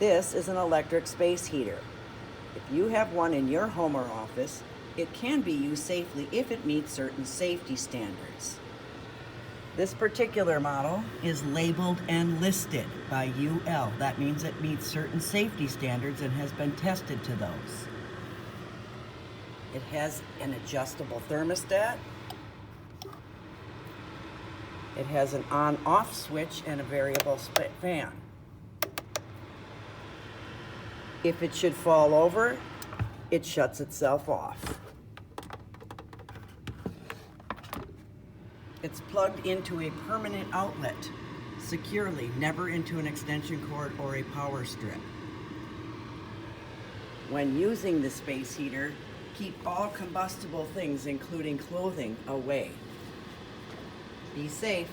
This is an electric space heater. If you have one in your home or office, it can be used safely if it meets certain safety standards. This particular model is labeled and listed by UL. That means it meets certain safety standards and has been tested to those. It has an adjustable thermostat. It has an on-off switch and a variable fan. If it should fall over, it shuts itself off. It's plugged into a permanent outlet securely, never into an extension cord or a power strip. When using the space heater, keep all combustible things, including clothing, away. Be safe.